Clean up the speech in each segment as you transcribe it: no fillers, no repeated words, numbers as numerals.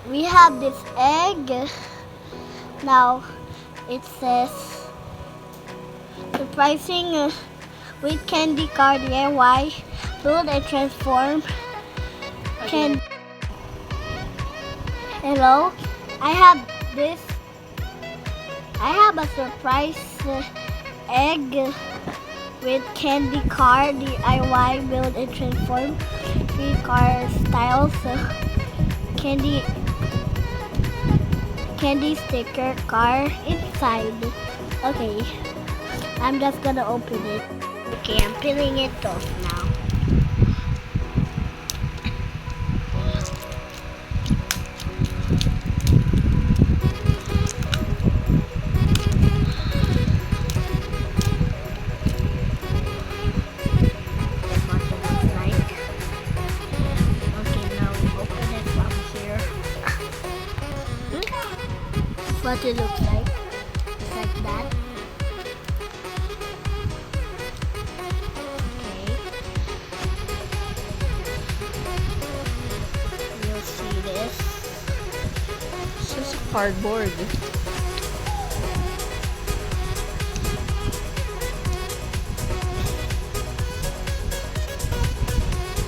We have this egg. Now it says surprising with candy car DIY, build and transform. Can Hello, I have this. I have a surprise egg with candy car DIY, build and transform. 3 car styles. Candy sticker car inside. Okay, I'm just gonna open it. Okay, I'm peeling it off now. That's what it looks like. Okay, now we open it from here. That's what it looks like. It's like that. Okay. You'll see this. It's just a cardboard.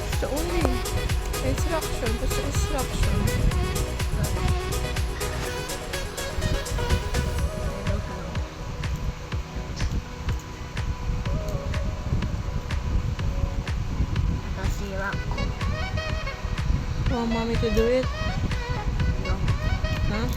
It's the only instruction. What's the instruction? Nakasira ko. You want mommy to do it? No. Huh?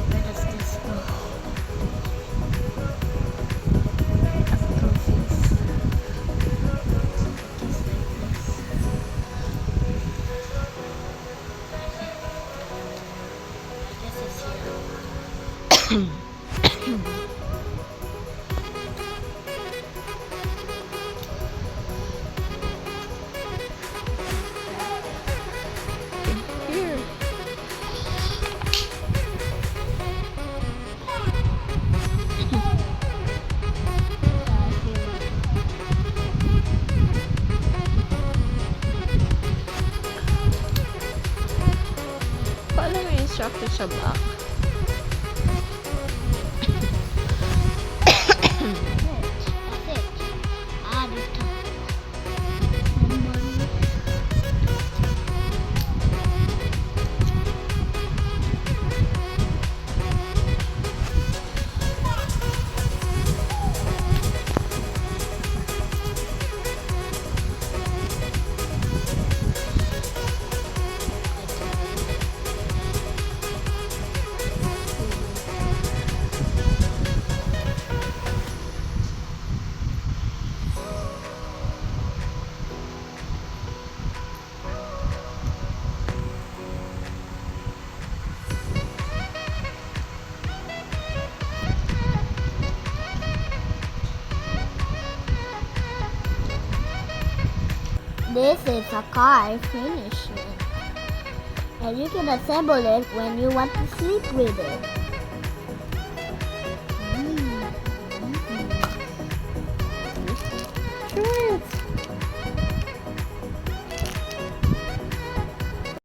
Where does this go? I'm confused. Just like this. I guess it's here. Here. Paano may instruction sa back? That's it. Ah, dito. This is a car finishing, and you can assemble it when you want to sleep with it.